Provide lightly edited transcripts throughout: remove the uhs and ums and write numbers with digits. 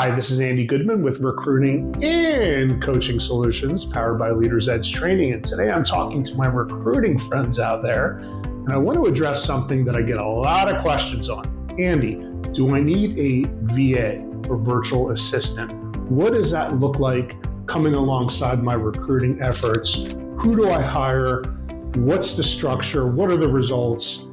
Hi, this is Andy Goodman with Recruiting and Coaching Solutions powered by Leaders Edge Training. And today I'm talking to my recruiting friends out there, and I want to address something that I get a lot of questions on. Andy, do I need a VA or virtual assistant? What does that look like coming alongside my recruiting efforts? Who do I hire? What's the structure? What are the results?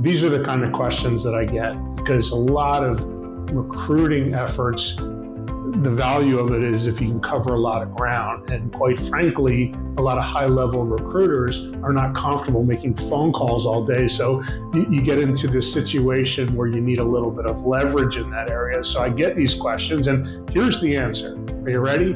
These are the kind of questions that I get because a lot of recruiting efforts, the value of it is if you can cover a lot of ground. And quite frankly, a lot of high-level recruiters are not comfortable making phone calls all day. So you get into this situation where you need a little bit of leverage in that area. So I get these questions, and here's the answer. Are you ready?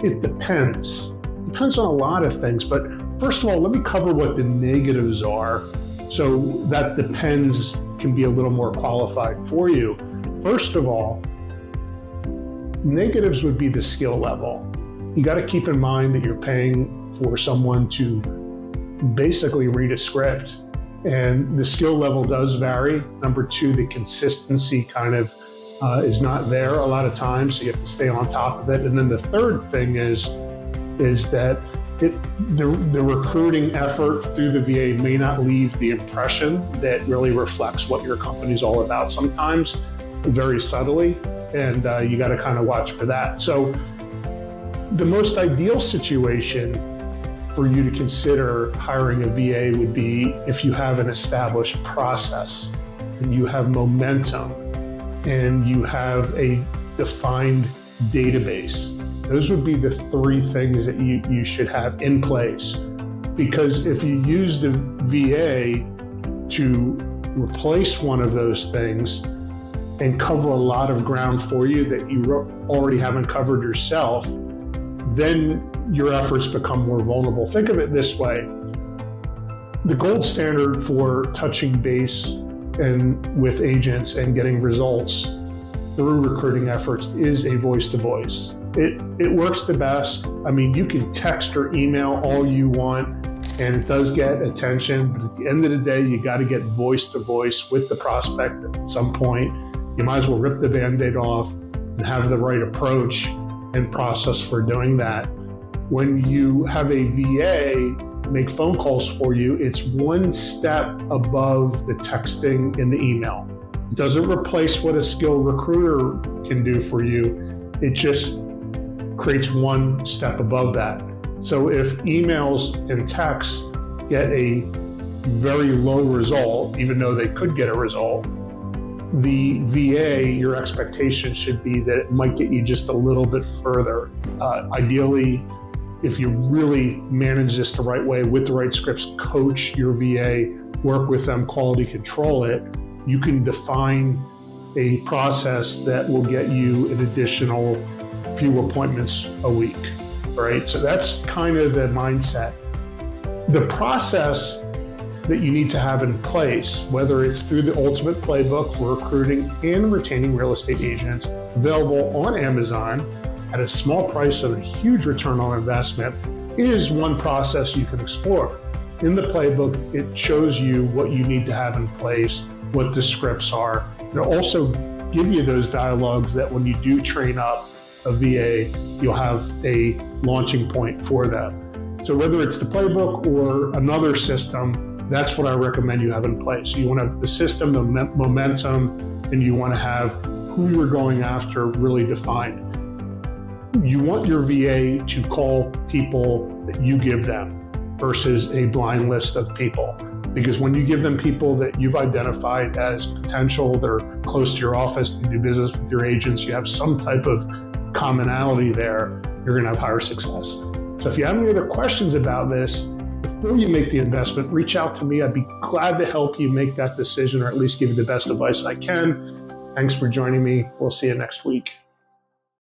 It depends. It depends on a lot of things. But first of all, let me cover what the negatives are. So that depends can be a little more qualified for you. First of all, negatives would be the skill level. You got to keep in mind that you're paying for someone to basically read a script, and the skill level does vary. Number two, the consistency kind of is not there a lot of times, so you have to stay on top of it. And then the third thing is that the recruiting effort through the VA may not leave the impression that really reflects what your company's all about sometimes, very subtly, and you got to kind of watch for that. So the most ideal situation for you to consider hiring a VA would be if you have an established process and you have momentum and you have a defined database. Those would be the three things that you should have in place. Because if you use the VA to replace one of those things and cover a lot of ground for you that you already haven't covered yourself, then your efforts become more vulnerable. Think of it this way. The gold standard for touching base and with agents and getting results through recruiting efforts is a voice-to-voice. It works the best. I mean, you can text or email all you want, and it does get attention, but at the end of the day, you got to get voice-to-voice with the prospect at some point. You might as well rip the Band-Aid off and have the right approach and process for doing that. When you have a VA make phone calls for you, it's one step above the texting and the email. It doesn't replace what a skilled recruiter can do for you. It just creates one step above that. So if emails and texts get a very low result, even though they could get a result, the VA, your expectation should be that it might get you just a little bit further. Ideally, if you really manage this the right way with the right scripts, coach your VA, work with them, quality control it, you can define a process that will get you an additional few appointments a week, right? So that's kind of the mindset. The process that you need to have in place, whether it's through the Ultimate Playbook for recruiting and retaining real estate agents, available on Amazon at a small price and a huge return on investment, is one process you can explore. In the playbook, it shows you what you need to have in place, what the scripts are. It'll also give you those dialogues that when you do train up a VA, you'll have a launching point for them. So whether it's the playbook or another system, that's what I recommend you have in place. You want to have the system, the momentum, and you want to have who you're going after really defined. You want your VA to call people that you give them versus a blind list of people. Because when you give them people that you've identified as potential, they're close to your office, they do business with your agents, you have some type of commonality there, you're going to have higher success. So if you have any other questions about this, before you make the investment, reach out to me. I'd be glad to help you make that decision or at least give you the best advice I can. Thanks for joining me. We'll see you next week.